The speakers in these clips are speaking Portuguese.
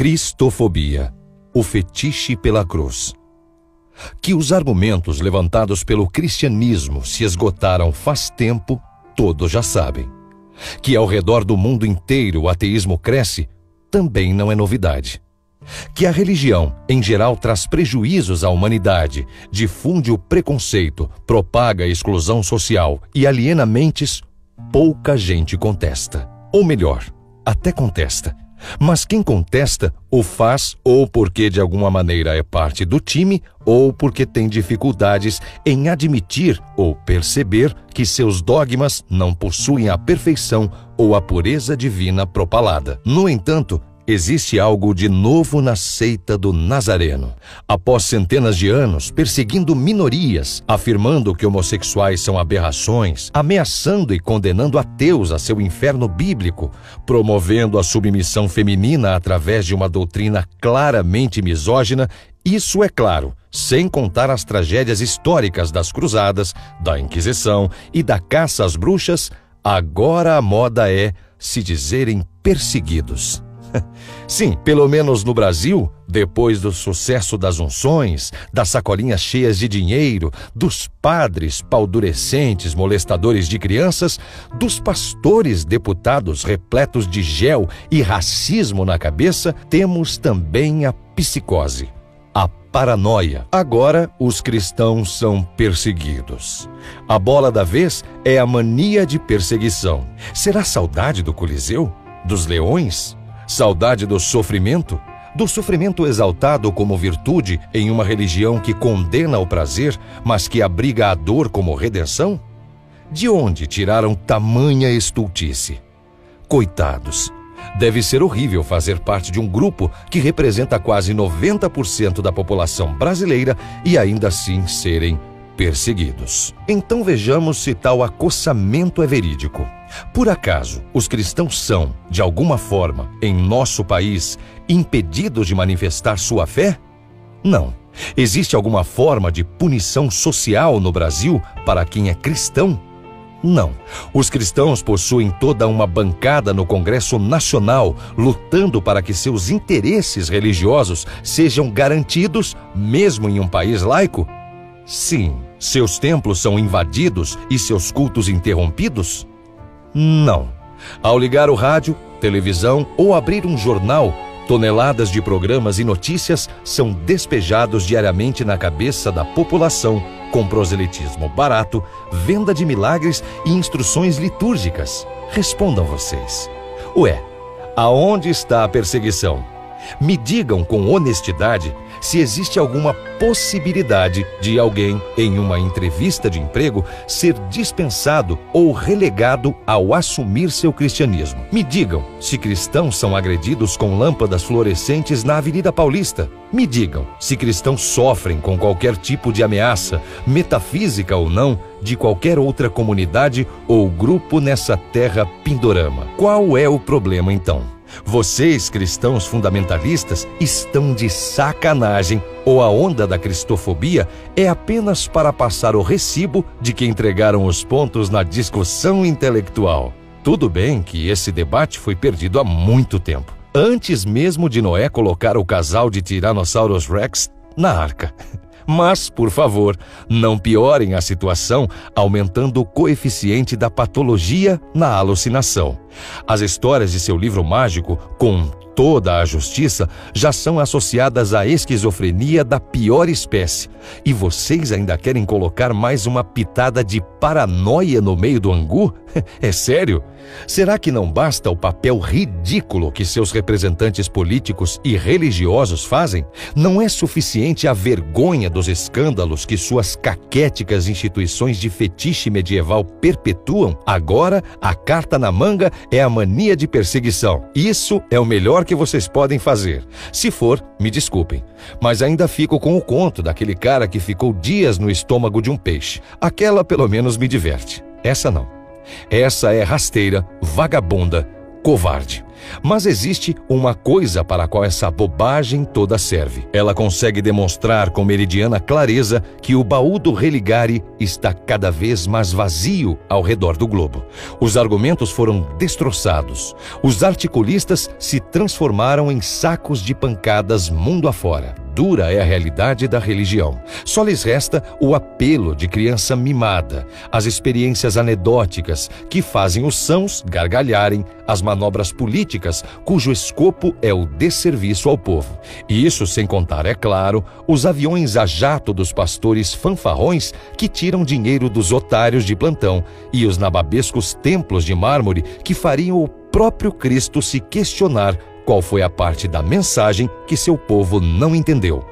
Cristofobia, o fetiche pela cruz. Que os argumentos levantados pelo cristianismo se esgotaram faz tempo, todos já sabem. Que ao redor do mundo inteiro o ateísmo cresce, também não é novidade. Que a religião, em geral, traz prejuízos à humanidade, difunde o preconceito, propaga a exclusão social e aliena mentes, pouca gente contesta. Ou melhor, até contesta. Mas quem contesta o faz ou porque de alguma maneira é parte do time ou porque tem dificuldades em admitir ou perceber que seus dogmas não possuem a perfeição ou a pureza divina propalada. No entanto, existe algo de novo na seita do Nazareno. Após centenas de anos perseguindo minorias, afirmando que homossexuais são aberrações, ameaçando e condenando ateus a seu inferno bíblico, promovendo a submissão feminina através de uma doutrina claramente misógina, isso é claro, sem contar as tragédias históricas das cruzadas, da Inquisição e da caça às bruxas, agora a moda é se dizerem perseguidos. Sim, pelo menos no Brasil, depois do sucesso das unções, das sacolinhas cheias de dinheiro, dos padres paldurecentes molestadores de crianças, dos pastores deputados repletos de gel e racismo na cabeça, temos também a psicose, a paranoia. Agora, os cristãos são perseguidos. A bola da vez é a mania de perseguição. Será saudade do Coliseu? Dos leões? Saudade do sofrimento? Do sofrimento exaltado como virtude em uma religião que condena o prazer, mas que abriga a dor como redenção? De onde tiraram tamanha estultice? Coitados! Deve ser horrível fazer parte de um grupo que representa quase 90% da população brasileira e ainda assim serem perseguidos. Então vejamos se tal acossamento é verídico. Por acaso, os cristãos são, de alguma forma, em nosso país, impedidos de manifestar sua fé? Não. Existe alguma forma de punição social no Brasil para quem é cristão? Não. Os cristãos possuem toda uma bancada no Congresso Nacional lutando para que seus interesses religiosos sejam garantidos, mesmo em um país laico? Sim. Seus templos são invadidos e seus cultos interrompidos? Não. Ao ligar o rádio, televisão ou abrir um jornal, toneladas de programas e notícias são despejados diariamente na cabeça da população com proselitismo barato, venda de milagres e instruções litúrgicas. Respondam vocês. Ué, aonde está a perseguição? Me digam com honestidade se existe alguma possibilidade de alguém, em uma entrevista de emprego, ser dispensado ou relegado ao assumir seu cristianismo. Me digam se cristãos são agredidos com lâmpadas fluorescentes na Avenida Paulista. Me digam se cristãos sofrem com qualquer tipo de ameaça, metafísica ou não, de qualquer outra comunidade ou grupo nessa terra pindorama. Qual é o problema então? Vocês, cristãos fundamentalistas, estão de sacanagem ou a onda da cristofobia é apenas para passar o recibo de que entregaram os pontos na discussão intelectual. Tudo bem que esse debate foi perdido há muito tempo, antes mesmo de Noé colocar o casal de Tyrannosaurus Rex na arca. Mas, por favor, não piorem a situação aumentando o coeficiente da patologia na alucinação. As histórias de seu livro mágico, com toda a justiça, já são associadas à esquizofrenia da pior espécie. E vocês ainda querem colocar mais uma pitada de paranoia no meio do angu? É sério? Será que não basta o papel ridículo que seus representantes políticos e religiosos fazem? Não é suficiente a vergonha dos escândalos que suas caquéticas instituições de fetiche medieval perpetuam? Agora, a carta na manga é a mania de perseguição. Isso é o melhor que vocês podem fazer. Se for, me desculpem, mas ainda fico com o conto daquele cara que ficou dias no estômago de um peixe. Aquela pelo menos me diverte. Essa não. Essa é rasteira, vagabunda, covarde. Mas existe uma coisa para a qual essa bobagem toda serve. Ela consegue demonstrar com meridiana clareza que o baú do religare está cada vez mais vazio ao redor do globo. Os argumentos foram destroçados. Os articulistas se transformaram em sacos de pancadas mundo afora. Dura é a realidade da religião. Só lhes resta o apelo de criança mimada, as experiências anedóticas que fazem os sãos gargalharem, as manobras políticas cujo escopo é o desserviço ao povo. E isso sem contar, é claro, os aviões a jato dos pastores fanfarrões que tiram dinheiro dos otários de plantão e os nababescos templos de mármore que fariam o próprio Cristo se questionar qual foi a parte da mensagem que seu povo não entendeu.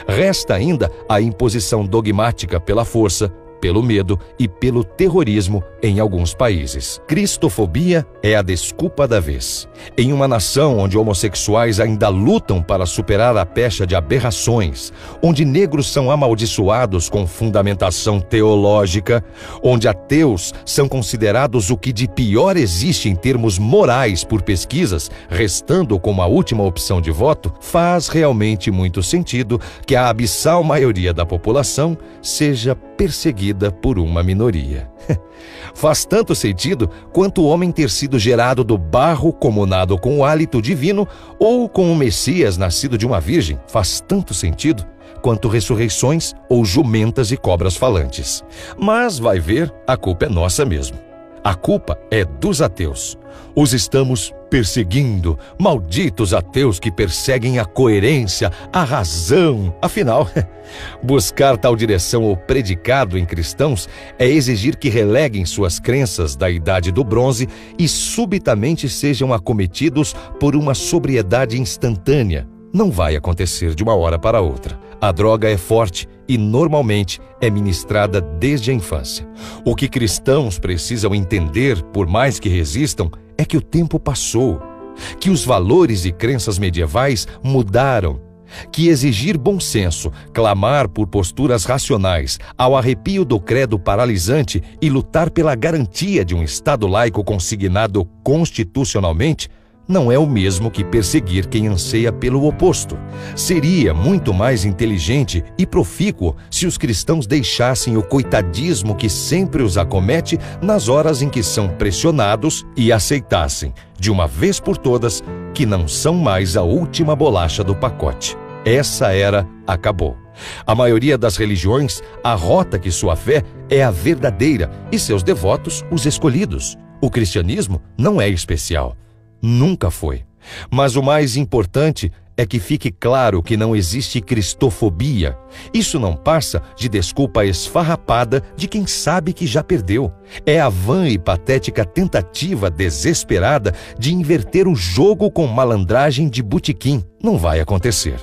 Resta ainda a imposição dogmática pela força, pelo medo e pelo terrorismo em alguns países. Cristofobia é a desculpa da vez. Em uma nação onde homossexuais ainda lutam para superar a pecha de aberrações, onde negros são amaldiçoados com fundamentação teológica, onde ateus são considerados o que de pior existe em termos morais por pesquisas, restando como a última opção de voto, faz realmente muito sentido que a abissal maioria da população seja perseguida por uma minoria. Faz tanto sentido quanto o homem ter sido gerado do barro comunado com o hálito divino ou com o Messias nascido de uma virgem. Faz tanto sentido quanto ressurreições ou jumentas e cobras falantes. Mas, vai ver, a culpa é nossa mesmo. A culpa é dos ateus. Os estamos perseguindo, malditos ateus que perseguem a coerência, a razão. Afinal, buscar tal direção ou predicado em cristãos é exigir que releguem suas crenças da idade do bronze e subitamente sejam acometidos por uma sobriedade instantânea. Não vai acontecer de uma hora para outra. A droga é forte e normalmente é ministrada desde a infância. O que cristãos precisam entender, por mais que resistam, é que o tempo passou, que os valores e crenças medievais mudaram, que exigir bom senso, clamar por posturas racionais, ao arrepio do credo paralisante e lutar pela garantia de um Estado laico consignado constitucionalmente, não é o mesmo que perseguir quem anseia pelo oposto. Seria muito mais inteligente e profícuo se os cristãos deixassem o coitadismo que sempre os acomete nas horas em que são pressionados e aceitassem, de uma vez por todas, que não são mais a última bolacha do pacote. Essa era acabou. A maioria das religiões arrota que sua fé é a verdadeira e seus devotos os escolhidos. O cristianismo não é especial. Nunca foi. Mas o mais importante é que fique claro que não existe cristofobia. Isso não passa de desculpa esfarrapada de quem sabe que já perdeu. É a vã e patética tentativa desesperada de inverter o jogo com malandragem de botequim. Não vai acontecer.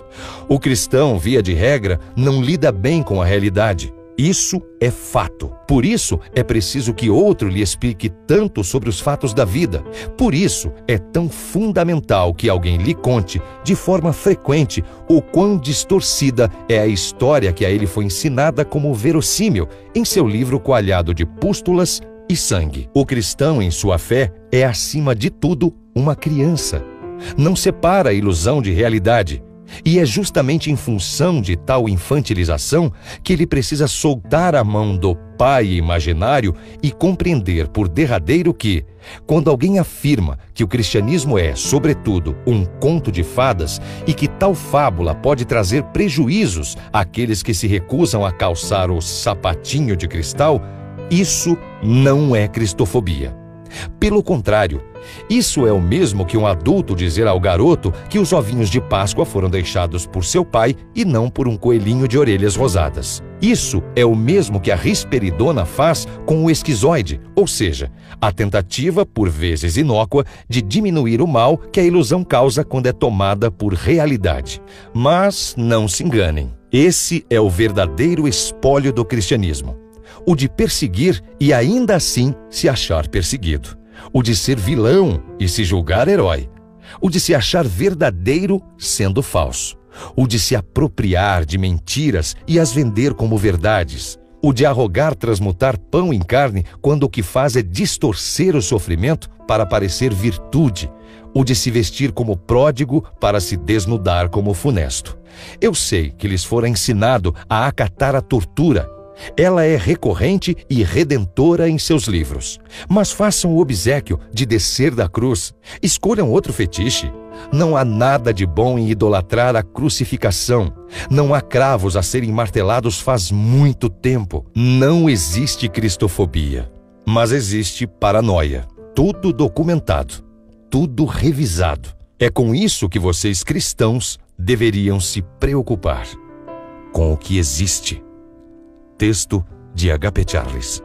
O cristão, via de regra, não lida bem com a realidade. Isso é fato. Por isso, é preciso que outro lhe explique tanto sobre os fatos da vida. Por isso, é tão fundamental que alguém lhe conte, de forma frequente, o quão distorcida é a história que a ele foi ensinada como verossímil, em seu livro coalhado de pústulas e sangue. O cristão, em sua fé, é, acima de tudo, uma criança. Não separa a ilusão de realidade. E é justamente em função de tal infantilização que ele precisa soltar a mão do pai imaginário e compreender por derradeiro que, quando alguém afirma que o cristianismo é, sobretudo, um conto de fadas e que tal fábula pode trazer prejuízos àqueles que se recusam a calçar o sapatinho de cristal, isso não é cristofobia. Pelo contrário, isso é o mesmo que um adulto dizer ao garoto que os ovinhos de Páscoa foram deixados por seu pai e não por um coelhinho de orelhas rosadas. Isso é o mesmo que a risperidona faz com o esquizoide, ou seja, a tentativa, por vezes inócua, de diminuir o mal que a ilusão causa quando é tomada por realidade. Mas não se enganem, esse é o verdadeiro espólio do cristianismo. O de perseguir e ainda assim se achar perseguido. O de ser vilão e se julgar herói. O de se achar verdadeiro sendo falso. O de se apropriar de mentiras e as vender como verdades. O de arrogar transmutar pão em carne, quando o que faz é distorcer o sofrimento para parecer virtude. O de se vestir como pródigo para se desnudar como funesto. Eu sei que lhes fora ensinado a acatar a tortura. Ela é recorrente e redentora em seus livros. Mas façam o obséquio de descer da cruz. Escolham outro fetiche. Não há nada de bom em idolatrar a crucificação. Não há cravos a serem martelados faz muito tempo. Não existe cristofobia, mas existe paranoia. Tudo documentado, tudo revisado. É com isso que vocês cristãos deveriam se preocupar. Com o que existe. Texto de H.P. Charles.